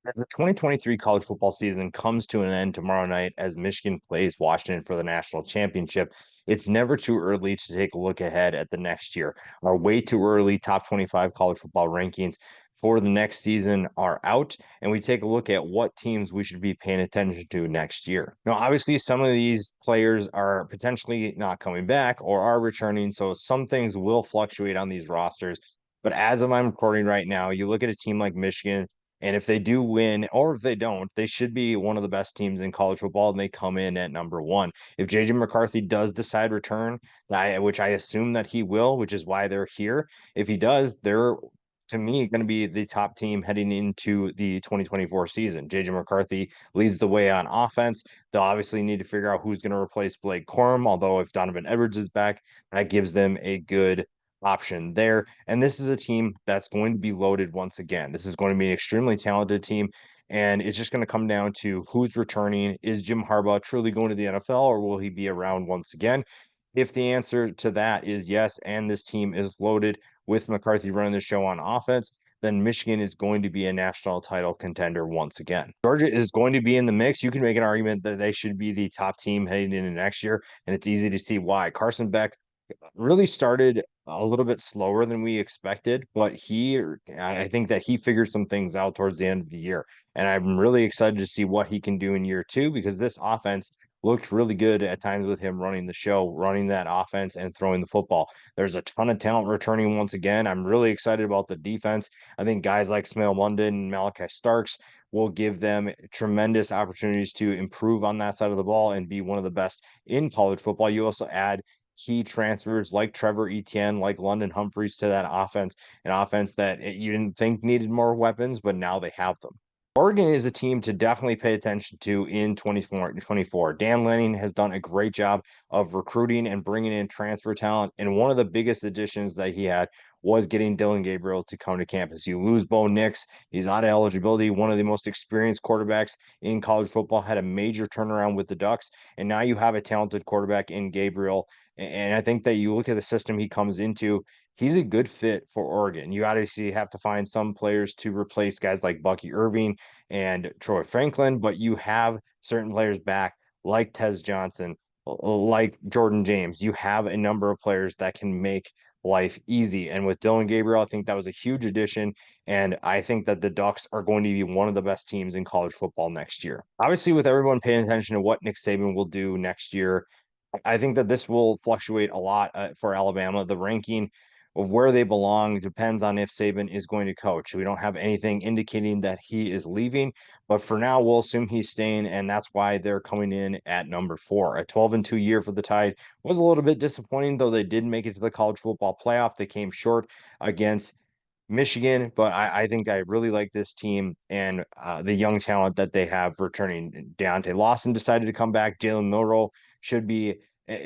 The 2023 college football season comes to an end tomorrow night as Michigan plays Washington for the national championship. It's never too early to take a look ahead at the next year. Our way too early top 25 college football rankings for the next season are out, and we take a look at what teams we should be paying attention to next year. Now, obviously, some of these players are potentially not coming back or are returning, so some things will fluctuate on these rosters. But as of I'm recording right now, you look at a team like Michigan, and if they do win, or if they don't, they should be one of the best teams in college football, and they come in at number one. If JJ McCarthy does decide return, which I assume that he will, which is why they're here. If he does, they're to me going to be the top team heading into the 2024 season. JJ McCarthy leads the way on offense. They'll obviously need to figure out who's going to replace Blake Corum. Although if Donovan Edwards is back, that gives them a good option there. And this is a team that's going to be loaded once again. This is going to be an extremely talented team. And it's just going to come down to who's returning. Is Jim Harbaugh truly going to the NFL, or will he be around once again? If the answer to that is yes, and this team is loaded with McCarthy running the show on offense, then Michigan is going to be a national title contender once again. Georgia is going to be in the mix. You can make an argument that they should be the top team heading into next year, and it's easy to see why. Carson Beck really started a little bit slower than we expected, but I think that he figured some things out towards the end of the year. And I'm really excited to see what he can do in year two because this offense looked really good at times with him running the show, running that offense and throwing the football. There's a ton of talent returning once again. I'm really excited about the defense. I think guys like Smail London and Malachi Starks will give them tremendous opportunities to improve on that side of the ball and be one of the best in college football. You also add key transfers like Trevor Etienne, like London Humphreys to that offense, an offense that you didn't think needed more weapons, but now they have them. Oregon is a team to definitely pay attention to in 2024. Dan Lanning has done a great job of recruiting and bringing in transfer talent. And one of the biggest additions that he had was getting Dylan Gabriel to come to campus. You lose Bo Nix. He's out of eligibility. One of the most experienced quarterbacks in college football had a major turnaround with the Ducks. And now you have a talented quarterback in Gabriel. And I think that you look at the system he comes into, he's a good fit for Oregon. You obviously have to find some players to replace guys like Bucky Irving and Troy Franklin, but you have certain players back like Tez Johnson, like Jordan James. You have a number of players that can make life easy. And with Dylan Gabriel, I think that was a huge addition. And I think that the Ducks are going to be one of the best teams in college football next year. Obviously, with everyone paying attention to what Nick Saban will do next year, I think that this will fluctuate a lot for Alabama. The ranking of where they belong depends on if Saban is going to coach. We don't have anything indicating that he is leaving, but for now, we'll assume he's staying, and that's why they're coming in at number four. A 12-2 year for the Tide was a little bit disappointing, though they did make it to the college football playoff. They came short against Michigan, but I think I really like this team and the young talent that they have returning. Deontay Lawson decided to come back. Jalen Milroe should be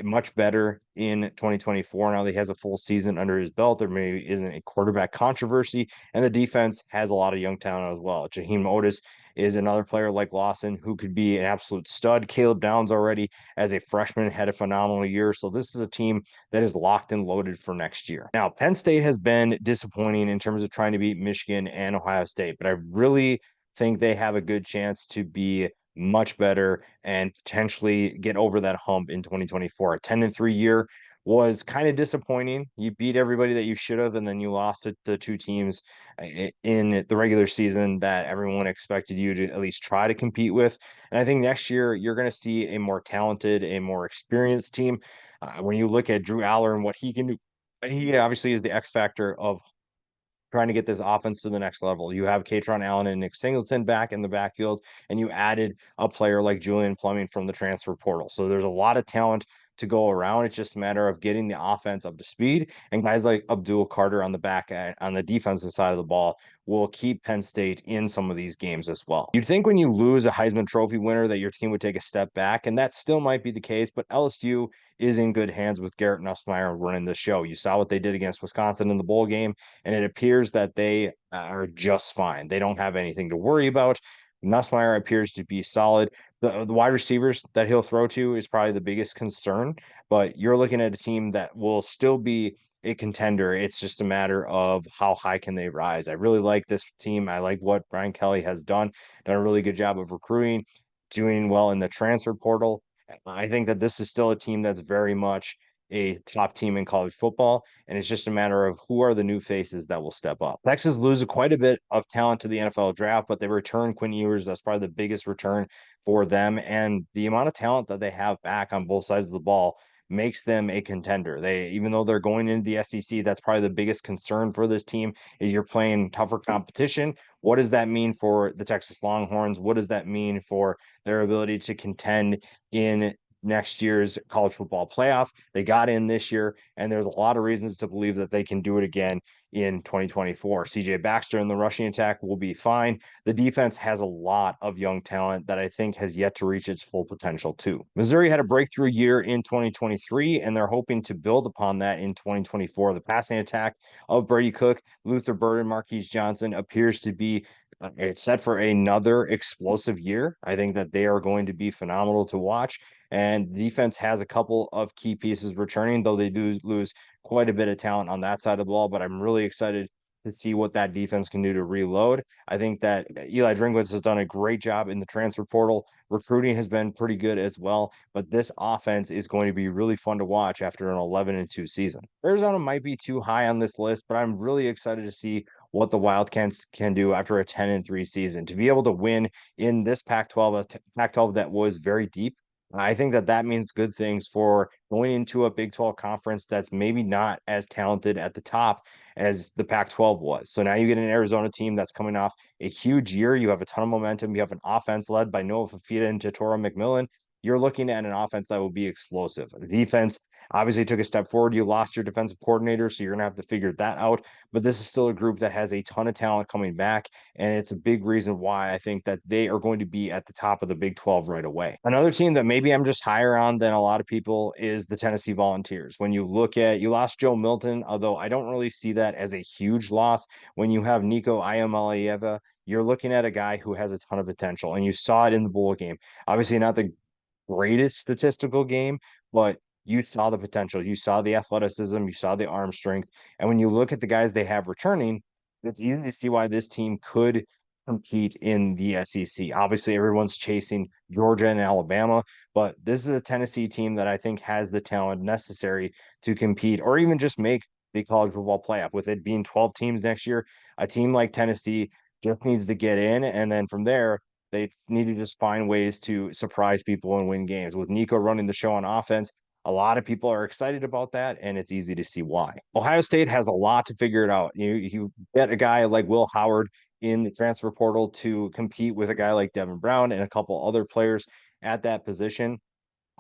much better in 2024 now that he has a full season under his belt. There maybe isn't a quarterback controversy, and the defense has a lot of young talent as well. Jaheim Otis is another player like Lawson who could be an absolute stud. Caleb Downs already as a freshman had a phenomenal year. So this is a team that is locked and loaded for next year. Now, Penn State has been disappointing in terms of trying to beat Michigan and Ohio State, but I really think they have a good chance to be much better and potentially get over that hump in 2024. A 10-3 year was kind of disappointing. You beat everybody that you should have, and then you lost to the two teams in the regular season that everyone expected you to at least try to compete with. And I think next year you're going to see a more talented, a more experienced team. When you look at Drew Aller and what he can do, he obviously is the X factor of trying to get this offense to the next level. You have Katron Allen and Nick Singleton back in the backfield, and you added a player like Julian Fleming from the transfer portal. So there's a lot of talent to go around. It's just a matter of getting the offense up to speed. And guys like Abdul Carter on the back end, on the defensive side of the ball will keep Penn State in some of these games as well. You'd think when you lose a Heisman Trophy winner that your team would take a step back, and that still might be the case, but LSU is in good hands with Garrett Nussmeier running the show. You saw what they did against Wisconsin in the bowl game, and it appears that they are just fine. They don't have anything to worry about. Nussmeier appears to be solid. The wide receivers that he'll throw to is probably the biggest concern, but you're looking at a team that will still be a contender. It's just a matter of how high can they rise. I really like this team. I like what Brian Kelly has done a really good job of recruiting, doing well in the transfer portal. I think that this is still a team that's very much a top team in college football, and it's just a matter of who are the new faces that will step up. Texas loses quite a bit of talent to the NFL draft, but they return Quinn Ewers. That's probably the biggest return for them, and the amount of talent that they have back on both sides of the ball makes them a contender. They, even though they're going into the SEC, that's probably the biggest concern for this team. Is you're playing tougher competition. What does that mean for the Texas Longhorns? What does that mean for their ability to contend in next year's college football playoff? They got in this year, and there's a lot of reasons to believe that they can do it again in 2024. CJ Baxter in the rushing attack will be fine. The defense has a lot of young talent that I think has yet to reach its full potential too. Missouri had a breakthrough year in 2023, and they're hoping to build upon that in 2024. The passing attack of Brady Cook, Luther Burden, Marquise Johnson appears to be it's set for another explosive year. I think that they are going to be phenomenal to watch. And the defense has a couple of key pieces returning, though they do lose quite a bit of talent on that side of the ball. But I'm really excited to see what that defense can do to reload. I think that Eli Drinkwitz has done a great job in the transfer portal. Recruiting has been pretty good as well, but this offense is going to be really fun to watch after an 11-2 season. Arizona might be too high on this list, but I'm really excited to see what the Wildcats can do after a 10-3 season. To be able to win in this Pac-12, Pac-12 that was very deep, I think that that means good things for going into a Big 12 conference that's maybe not as talented at the top as the Pac-12 was. So now you get an Arizona team that's coming off a huge year. You have a ton of momentum. You have an offense led by Noah Fafita and Totoro McMillan. You're looking at an offense that will be explosive. The defense obviously took a step forward. You lost your defensive coordinator, so you're going to have to figure that out. But this is still a group that has a ton of talent coming back. And it's a big reason why I think that they are going to be at the top of the Big 12 right away. Another team that maybe I'm just higher on than a lot of people is the Tennessee Volunteers. When you look at, you lost Joe Milton, although I don't really see that as a huge loss. When you have Nico Iamaleava, you're looking at a guy who has a ton of potential, and you saw it in the bowl game. Obviously, not the greatest statistical game, but you saw the potential. You saw the athleticism. You saw the arm strength. And when you look at the guys they have returning, it's easy to see why this team could compete in the SEC. Obviously, everyone's chasing Georgia and Alabama, but this is a Tennessee team that I think has the talent necessary to compete or even just make the college football playoff. With it being 12 teams next year, a team like Tennessee just needs to get in. And then from there, they need to just find ways to surprise people and win games. With Nico running the show on offense, a lot of people are excited about that, and it's easy to see why. Ohio State has a lot to figure it out. You get a guy like Will Howard in the transfer portal to compete with a guy like Devin Brown and a couple other players at that position,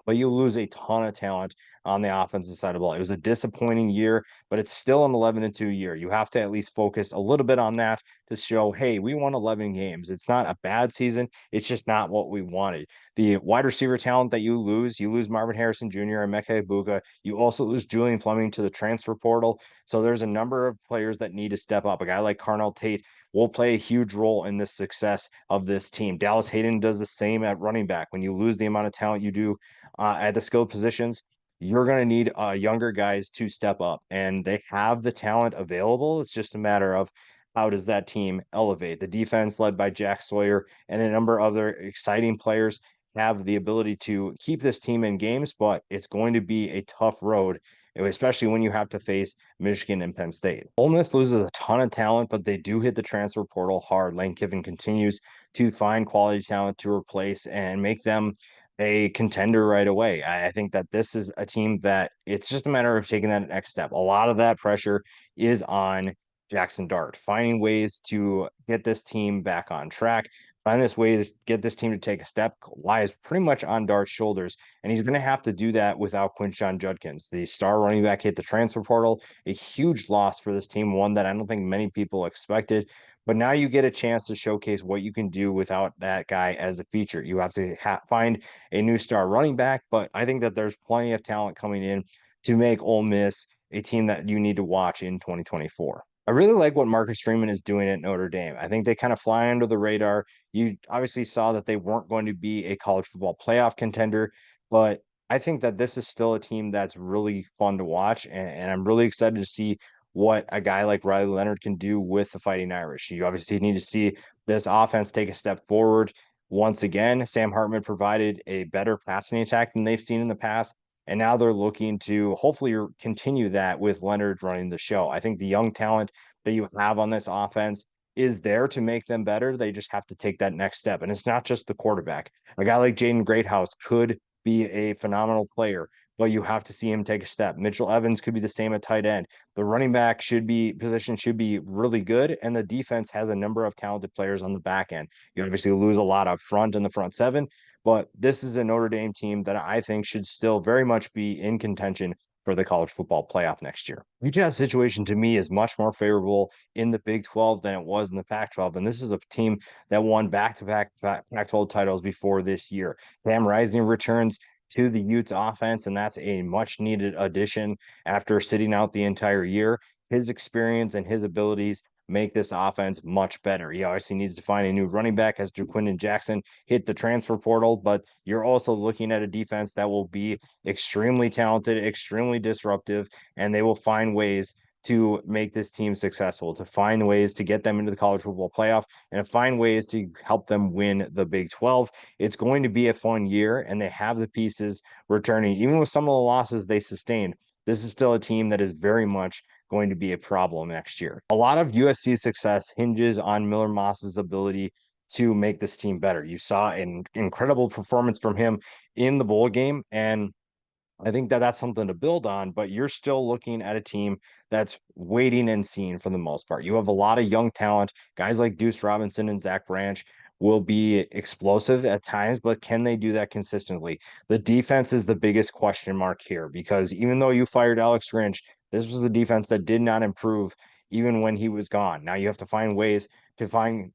but you lose a ton of talent on the offensive side of the ball. It was a disappointing year, but it's still an 11-2 year. You have to at least focus a little bit on that to show, hey, we won 11 games. It's not a bad season. It's just not what we wanted. The wide receiver talent that you lose Marvin Harrison Jr. and Mekhi Buka. You also lose Julian Fleming to the transfer portal. So there's a number of players that need to step up. A guy like Carnell Tate will play a huge role in the success of this team. Dallas Hayden does the same at running back. When you lose the amount of talent you do at the skilled positions, you're going to need younger guys to step up, and they have the talent available. It's just a matter of how does that team elevate. The defense, led by Jack Sawyer and a number of other exciting players, have the ability to keep this team in games, but it's going to be a tough road, especially when you have to face Michigan and Penn State. Ole Miss loses a ton of talent, but they do hit the transfer portal hard. Lane Kiffin continues to find quality talent to replace and make them a contender right away. I think that this is a team that it's just a matter of taking that next step. A lot of that pressure is on Jackson Dart, finding ways to get this team back on track, find this way to get this team to take a step lies pretty much on Dart's shoulders. And he's going to have to do that without Quinshon Judkins. The star running back hit the transfer portal, a huge loss for this team, one that I don't think many people expected. But now you get a chance to showcase what you can do without that guy as a feature. You have to find a new star running back, but I think that there's plenty of talent coming in to make Ole Miss a team that you need to watch in 2024. I really like what Marcus Freeman is doing at Notre Dame. I think they kind of fly under the radar. You obviously saw that they weren't going to be a college football playoff contender, but I think that this is still a team that's really fun to watch, and I'm really excited to see what a guy like Riley Leonard can do with the Fighting Irish. You obviously need to see this offense take a step forward. Once again, Sam Hartman provided a better passing attack than they've seen in the past. And now they're looking to hopefully continue that with Leonard running the show. I think the young talent that you have on this offense is there to make them better. They just have to take that next step. And it's not just the quarterback. A guy like Jaden Greathouse could be a phenomenal player, but you have to see him take a step. Mitchell Evans could be the same at tight end. The running back position should be really good. And the defense has a number of talented players on the back end. You obviously lose a lot up front in the front seven, but this is a Notre Dame team that I think should still very much be in contention for the college football playoff next year. Utah's situation to me is much more favorable in the Big 12 than it was in the Pac 12. And this is a team that won back-to-back Pac 12 titles before this year. Cam Rising returns to the Utes offense, and that's a much needed addition after sitting out the entire year. His experience and his abilities make this offense much better. He obviously needs to find a new running back as Jaquindon Jackson hit the transfer portal, but you're also looking at a defense that will be extremely talented, extremely disruptive, and they will find ways to make this team successful, to find ways to get them into the college football playoff, and to find ways to help them win the Big 12. It's going to be a fun year, and they have the pieces returning. Even with some of the losses they sustained, this is still a team that is very much going to be a problem next year. A lot of USC's success hinges on Miller Moss's ability to make this team better. You saw an incredible performance from him in the bowl game, and I think that that's something to build on, but you're still looking at a team that's waiting and seeing for the most part. You have a lot of young talent. Guys like Deuce Robinson and Zach Branch will be explosive at times, but can they do that consistently? The defense is the biggest question mark here because even though you fired Alex Grinch, this was a defense that did not improve even when he was gone. Now you have to find ways to find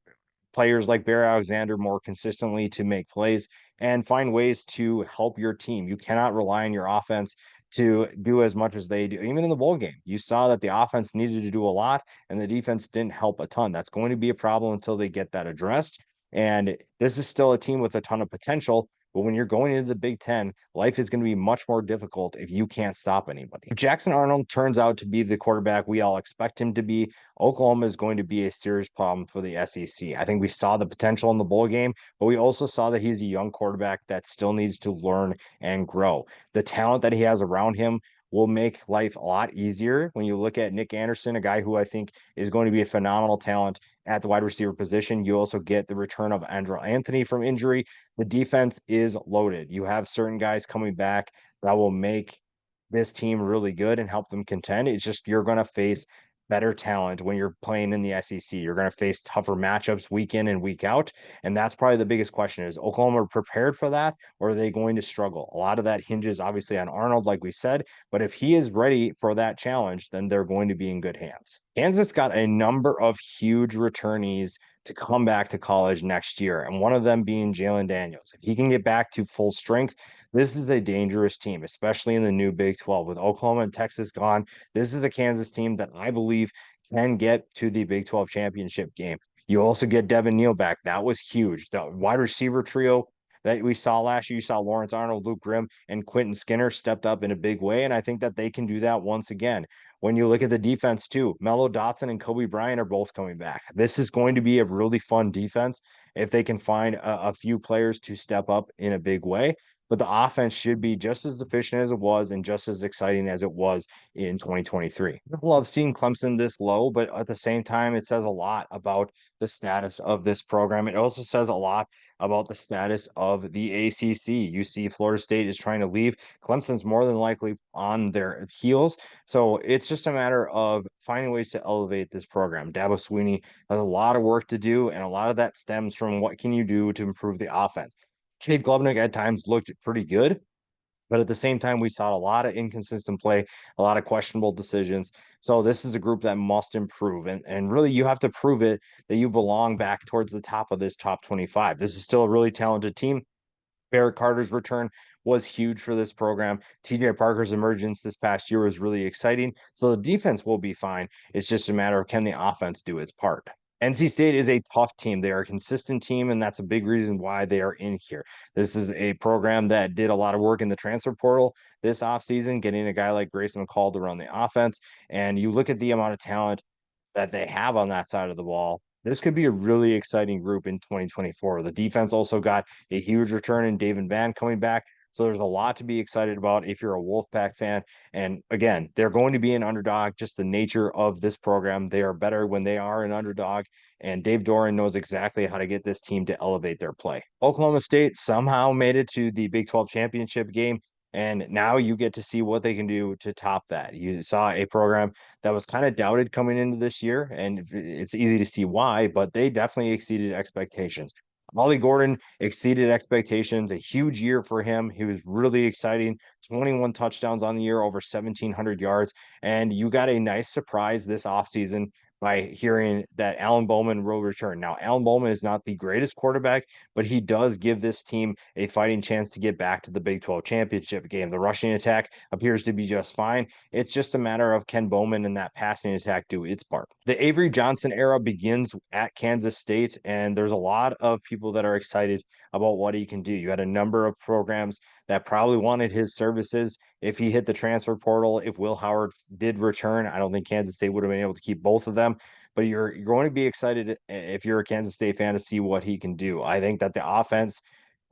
players like Bear Alexander more consistently to make plays and find ways to help your team. You cannot rely on your offense to do as much as they do. Even in the bowl game, you saw that the offense needed to do a lot and the defense didn't help a ton. That's going to be a problem until they get that addressed. And this is still a team with a ton of potential. But when you're going into the Big Ten, life is going to be much more difficult if you can't stop anybody. If Jackson Arnold turns out to be the quarterback we all expect him to be, Oklahoma is going to be a serious problem for the SEC. I think we saw the potential in the bowl game, but we also saw that he's a young quarterback that still needs to learn and grow. The talent that he has around him will make life a lot easier. When you look at Nick Anderson, a guy who I think is going to be a phenomenal talent at the wide receiver position, you also get the return of Andrew Anthony from injury. The defense is loaded. You have certain guys coming back that will make this team really good and help them contend. It's just you're going to face better talent when you're playing in the SEC. You're going to face tougher matchups week in and week out. And that's probably the biggest question is Oklahoma prepared for that or are they going to struggle? A lot of that hinges obviously on Arnold, like we said, but if he is ready for that challenge, then they're going to be in good hands. Kansas got a number of huge returnees to come back to college next year, and one of them being Jalen Daniels. If he can get back to full strength, this is a dangerous team, especially in the new Big 12. With Oklahoma and Texas gone, this is a Kansas team that I believe can get to the Big 12 championship game. You also get Devin Neal back. That was huge. The wide receiver trio that we saw last year, you saw Lawrence Arnold, Luke Grimm, and Quentin Skinner stepped up in a big way, and I think that they can do that once again. When you look at the defense too, Mello Dotson and Kobe Bryant are both coming back. This is going to be a really fun defense if they can find a few players to step up in a big way. But the offense should be just as efficient as it was and just as exciting as it was in 2023. I love seeing Clemson this low, but at the same time, it says a lot about the status of this program. It also says a lot about the status of the ACC. You see, Florida State is trying to leave. Clemson's more than likely on their heels. So it's just a matter of finding ways to elevate this program. Dabo Swinney has a lot of work to do, and a lot of that stems from what can you do to improve the offense. Cade Klubnik at times looked pretty good, but at the same time, we saw a lot of inconsistent play, a lot of questionable decisions. So this is a group that must improve. And really, you have to prove it that you belong back towards the top of this top 25. This is still a really talented team. Barrett Carter's return was huge for this program. TJ Parker's emergence this past year was really exciting. So the defense will be fine. It's just a matter of can the offense do its part. NC State is a tough team. They are a consistent team, and that's a big reason why they are in here. This is a program that did a lot of work in the transfer portal this offseason, getting a guy like Grayson McCall to run the offense. And you look at the amount of talent that they have on that side of the ball. This could be a really exciting group in 2024. The defense also got a huge return in David Van coming back. So there's a lot to be excited about if you're a Wolfpack fan. And again, they're going to be an underdog, just the nature of this program. They are better when they are an underdog. And Dave Doran knows exactly how to get this team to elevate their play. Oklahoma State somehow made it to the Big 12 championship game. And now you get to see what they can do to top that. You saw a program that was kind of doubted coming into this year, and it's easy to see why, but they definitely exceeded expectations. Ollie Gordon exceeded expectations, a huge year for him. He was really exciting. 21 touchdowns on the year, over 1,700 yards. And you got a nice surprise this offseason by hearing that Alan Bowman will return. Now, Alan Bowman is not the greatest quarterback, but he does give this team a fighting chance to get back to the Big 12 championship game. The rushing attack appears to be just fine. It's just a matter of can Bowman and that passing attack do its part. The Avery Johnson era begins at Kansas State, and there's a lot of people that are excited about what he can do. You had a number of programs that probably wanted his services if he hit the transfer portal. If Will Howard did return, I don't think Kansas State would have been able to keep both of them. But you're going to be excited if you're a Kansas State fan to see what he can do. I think that the offense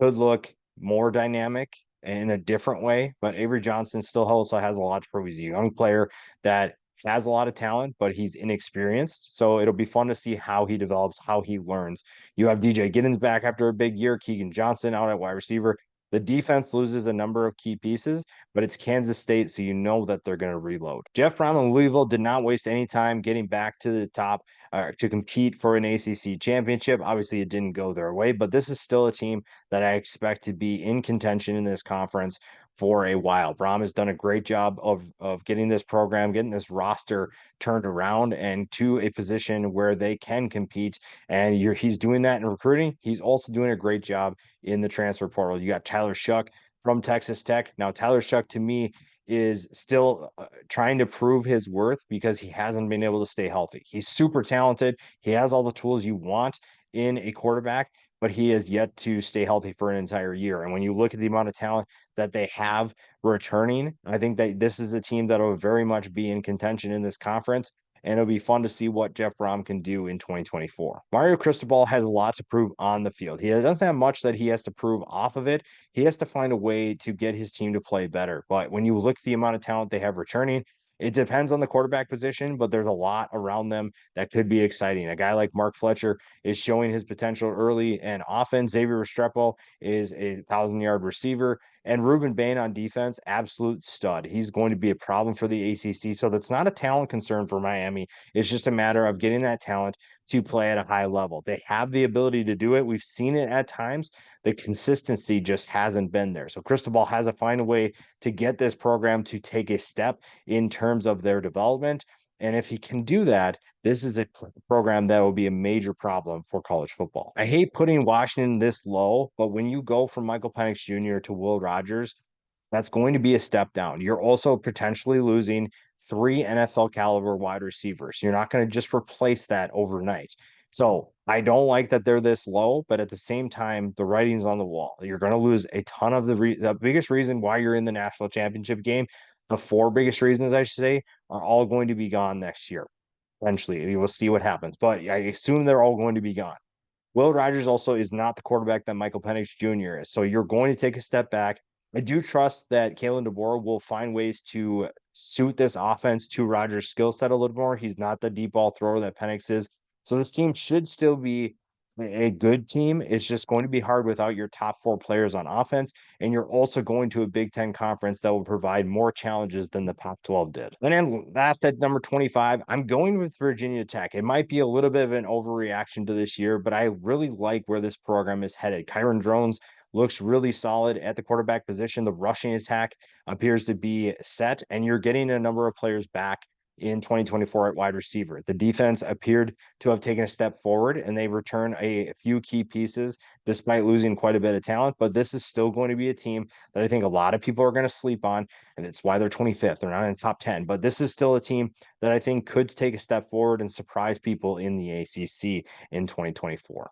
could look more dynamic in a different way, but Avery Johnson still also has a lot to prove. He's a young player that has a lot of talent, but he's inexperienced. So it'll be fun to see how he develops, how he learns. You have DJ Giddens back after a big year, Keegan Johnson out at wide receiver. The defense loses a number of key pieces, but it's Kansas State, so you know that they're going to reload. Jeff Brown and Louisville did not waste any time getting back to the top to compete for an ACC championship. Obviously, it didn't go their way, but this is still a team that I expect to be in contention in this conference for a while. Brom has done a great job of getting this program, getting this roster turned around and to a position where they can compete. And he's doing that in recruiting. He's also doing a great job in the transfer portal. You got Tyler Shuck from Texas Tech. Now, Tyler Shuck to me is still trying to prove his worth because he hasn't been able to stay healthy. He's super talented. He has all the tools you want in a quarterback, but he has yet to stay healthy for an entire year. And when you look at the amount of talent that they have returning, I think that this is a team that will very much be in contention in this conference. And it'll be fun to see what Jeff Brom can do in 2024. Mario Cristobal has a lot to prove on the field. He doesn't have much that he has to prove off of it. He has to find a way to get his team to play better. But when you look at the amount of talent they have returning, it depends on the quarterback position, but there's a lot around them that could be exciting. A guy like Mark Fletcher is showing his potential early and often. Xavier Restrepo is a 1,000-yard receiver. And Ruben Bain on defense, absolute stud. He's going to be a problem for the ACC. So that's not a talent concern for Miami. It's just a matter of getting that talent to play at a high level. They have the ability to do it. We've seen it at times. The consistency just hasn't been there. So Cristobal has to find a way to get this program to take a step in terms of their development. And if he can do that, this is a program that will be a major problem for college football. I hate putting Washington this low, but when you go from Michael Penix Jr. to Will Rogers, that's going to be a step down. You're also potentially losing 3 NFL caliber wide receivers. You're not going to just replace that overnight. So I don't like that they're this low, but at the same time, the writing's on the wall. You're going to lose a ton of the biggest reason why you're in the national championship game. The 4 biggest reasons, I should say, are all going to be gone next year. Eventually, we'll see what happens, but I assume they're all going to be gone. Will Rogers also is not the quarterback that Michael Penix Jr. is, so you're going to take a step back. I do trust that Kalen DeBoer will find ways to suit this offense to Rogers' skill set a little more. He's not the deep ball thrower that Penix is, so this team should still be a good team. It's just going to be hard without your top 4 players on offense. And you're also going to a Big Ten conference that will provide more challenges than the Pac-12 did. And then last at number 25, I'm going with Virginia Tech. It might be a little bit of an overreaction to this year, but I really like where this program is headed. Kyron Drones looks really solid at the quarterback position. The rushing attack appears to be set, and you're getting a number of players back in 2024 at wide receiver. The defense appeared to have taken a step forward, and they return a few key pieces despite losing quite a bit of talent. But this is still going to be a team that I think a lot of people are going to sleep on, and that's why they're 25th. They're not in the top 10, but this is still a team that I think could take a step forward and surprise people in the ACC in 2024.